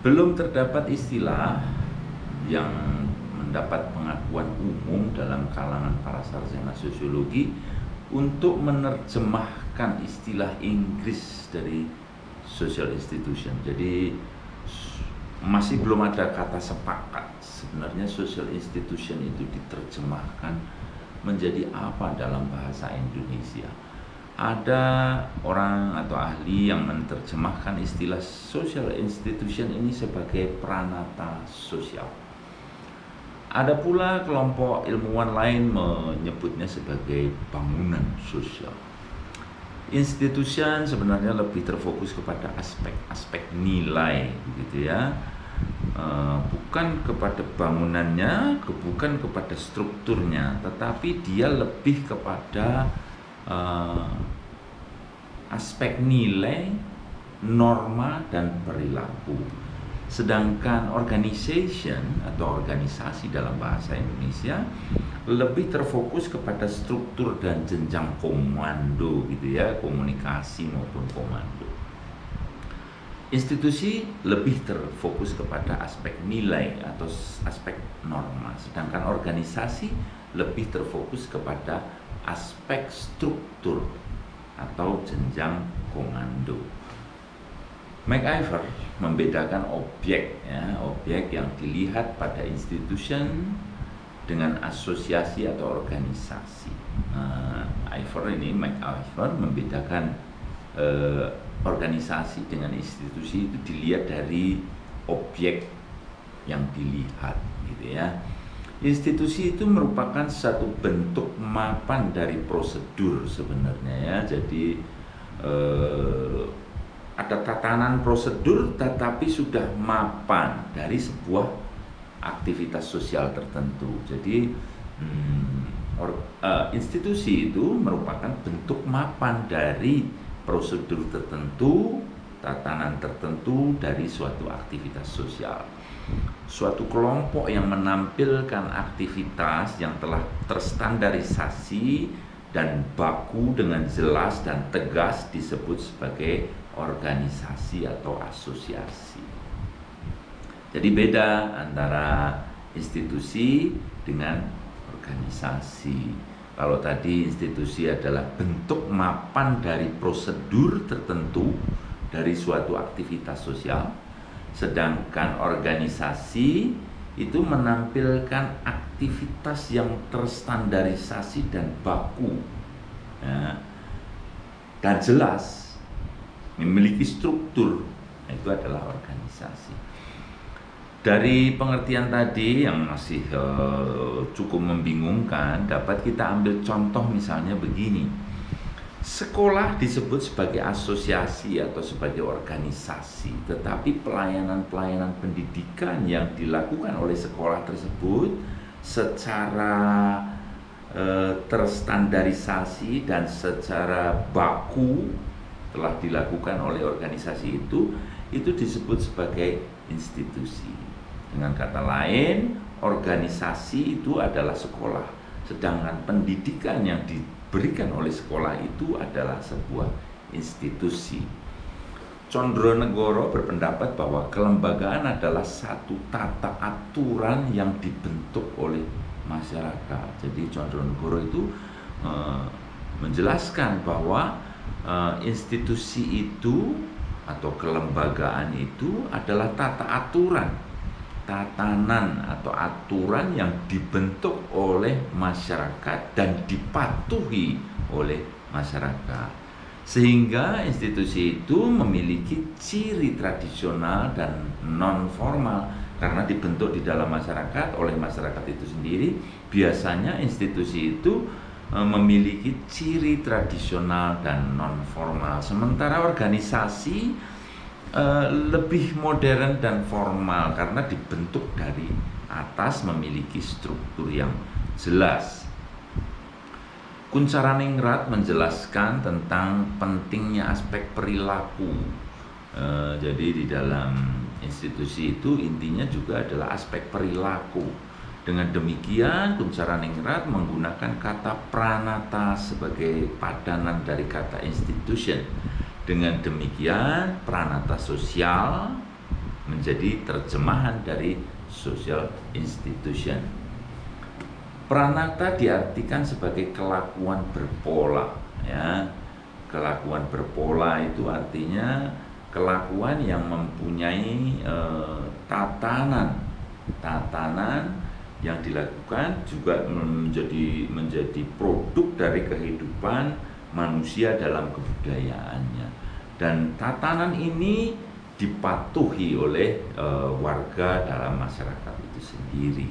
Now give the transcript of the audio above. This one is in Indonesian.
Belum terdapat istilah yang mendapat pengakuan umum dalam kalangan para sarjana sosiologi untuk menerjemahkan istilah Inggris dari social institution. Jadi masih belum ada kata sepakat sebenarnya social institution itu diterjemahkan menjadi apa dalam bahasa Indonesia. Ada orang atau ahli yang menerjemahkan istilah social institution ini sebagai pranata sosial. Ada pula kelompok ilmuwan lain menyebutnya sebagai bangunan sosial. Institution sebenarnya lebih terfokus kepada aspek-aspek nilai, gitu ya, bukan kepada bangunannya, bukan kepada strukturnya, tetapi dia lebih kepada aspek nilai, norma, dan perilaku. Sedangkan organization atau organisasi dalam bahasa Indonesia lebih terfokus kepada struktur dan jenjang komando, gitu ya, komunikasi maupun komando. Institusi lebih terfokus kepada aspek nilai atau aspek norma, sedangkan organisasi lebih terfokus kepada aspek struktur atau jenjang komando. MacIver membedakan objek, ya, objek yang dilihat pada institution dengan asosiasi atau organisasi. MacIver membedakan organisasi dengan institusi itu dilihat dari objek yang dilihat, gitu ya. Institusi itu merupakan satu bentuk mapan dari prosedur sebenarnya, ya. Jadi ada tatanan prosedur tetapi sudah mapan dari sebuah aktivitas sosial tertentu. Jadi institusi itu merupakan bentuk mapan dari prosedur tertentu, tatanan tertentu dari suatu aktivitas sosial. Suatu kelompok yang menampilkan aktivitas yang telah terstandarisasi dan baku dengan jelas dan tegas disebut sebagai organisasi atau asosiasi. Jadi beda antara institusi dengan organisasi. Kalau tadi institusi adalah bentuk mapan dari prosedur tertentu dari suatu aktivitas sosial, sedangkan organisasi itu menampilkan aktivitas yang terstandarisasi dan baku, ya, dan jelas, memiliki struktur. Itu adalah organisasi. Dari pengertian tadi yang masih cukup membingungkan, dapat kita ambil contoh misalnya begini. Sekolah disebut sebagai asosiasi atau sebagai organisasi, tetapi pelayanan-pelayanan pendidikan yang dilakukan oleh sekolah tersebut secara terstandarisasi dan secara baku telah dilakukan oleh organisasi itu disebut sebagai institusi. Dengan kata lain, organisasi itu adalah sekolah, sedangkan pendidikan yang diberikan oleh sekolah itu adalah sebuah institusi. Condronegoro berpendapat bahwa kelembagaan adalah satu tata aturan yang dibentuk oleh masyarakat. Jadi Condronegoro itu menjelaskan bahwa institusi itu atau kelembagaan itu adalah tata aturan, tatanan atau aturan yang dibentuk oleh masyarakat dan dipatuhi oleh masyarakat, sehingga institusi itu memiliki ciri tradisional dan non formal karena dibentuk di dalam masyarakat oleh masyarakat itu sendiri. Biasanya institusi itu memiliki ciri tradisional dan non formal, sementara organisasi lebih modern dan formal karena dibentuk dari atas, memiliki struktur yang jelas. Kuncharaningrat menjelaskan tentang pentingnya aspek perilaku. Jadi di dalam institusi itu intinya juga adalah aspek perilaku. Dengan demikian, Kuncharaningrat menggunakan kata pranata sebagai padanan dari kata institution. Dengan demikian, pranata sosial menjadi terjemahan dari social institution. Pranata diartikan sebagai kelakuan berpola, ya. Kelakuan berpola itu artinya kelakuan yang mempunyai tatanan yang dilakukan juga menjadi produk dari kehidupan manusia dalam kebudayaannya, dan tatanan ini dipatuhi oleh warga dalam masyarakat itu sendiri.